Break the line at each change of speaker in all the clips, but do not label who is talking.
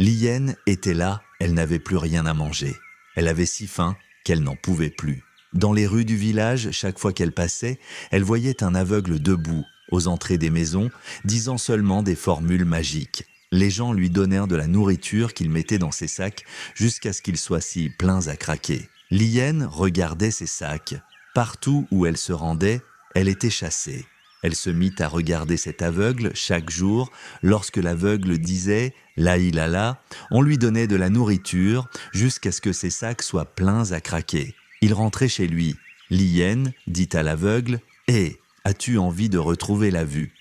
L'hyène était là, elle n'avait plus rien à manger. Elle avait si faim qu'elle n'en pouvait plus. Dans les rues du village, chaque fois qu'elle passait, elle voyait un aveugle debout, aux entrées des maisons, disant seulement des formules magiques. Les gens lui donnèrent de la nourriture qu'il mettait dans ses sacs jusqu'à ce qu'ils soient si pleins à craquer. L'hyène regardait ses sacs. Partout où elle se rendait, elle était chassée. Elle se mit à regarder cet aveugle chaque jour. Lorsque l'aveugle disait « là, il a là », on lui donnait de la nourriture jusqu'à ce que ses sacs soient pleins à craquer. Il rentrait chez lui. L'hyène dit à l'aveugle « Hé, as-tu envie de retrouver la vue ?»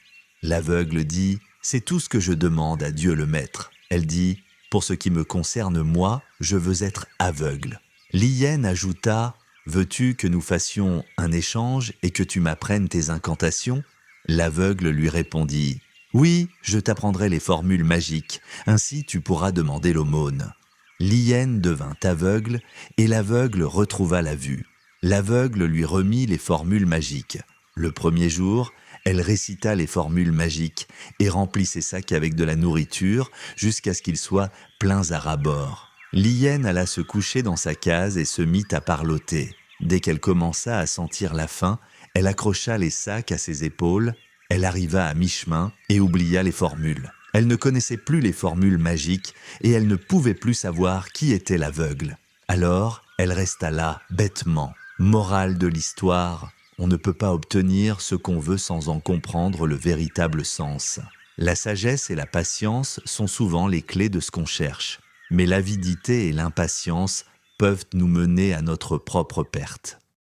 L'aveugle dit « C'est tout ce que je demande à Dieu le Maître ». Elle dit « Pour ce qui me concerne moi, je veux être aveugle ». L'hyène ajouta « Veux-tu que nous fassions un échange et que tu m'apprennes tes incantations ?» L'aveugle lui répondit « Oui, je t'apprendrai les formules magiques, ainsi tu pourras demander l'aumône. » L'hyène devint aveugle et l'aveugle retrouva la vue. L'aveugle lui remit les formules magiques. Le premier jour, elle récita les formules magiques et remplit ses sacs avec de la nourriture jusqu'à ce qu'ils soient pleins à ras-bord. L'hyène alla se coucher dans sa case et se mit à parloter. Dès qu'elle commença à sentir la faim, elle accrocha les sacs à ses épaules, elle arriva à mi-chemin et oublia les formules. Elle ne connaissait plus les formules magiques et elle ne pouvait plus savoir qui était l'aveugle. Alors, elle resta là, bêtement. Morale de l'histoire, on ne peut pas obtenir ce qu'on veut sans en comprendre le véritable sens. La sagesse et la patience sont souvent les clés de ce qu'on cherche. Mais l'avidité et l'impatience peuvent nous mener à notre propre perte.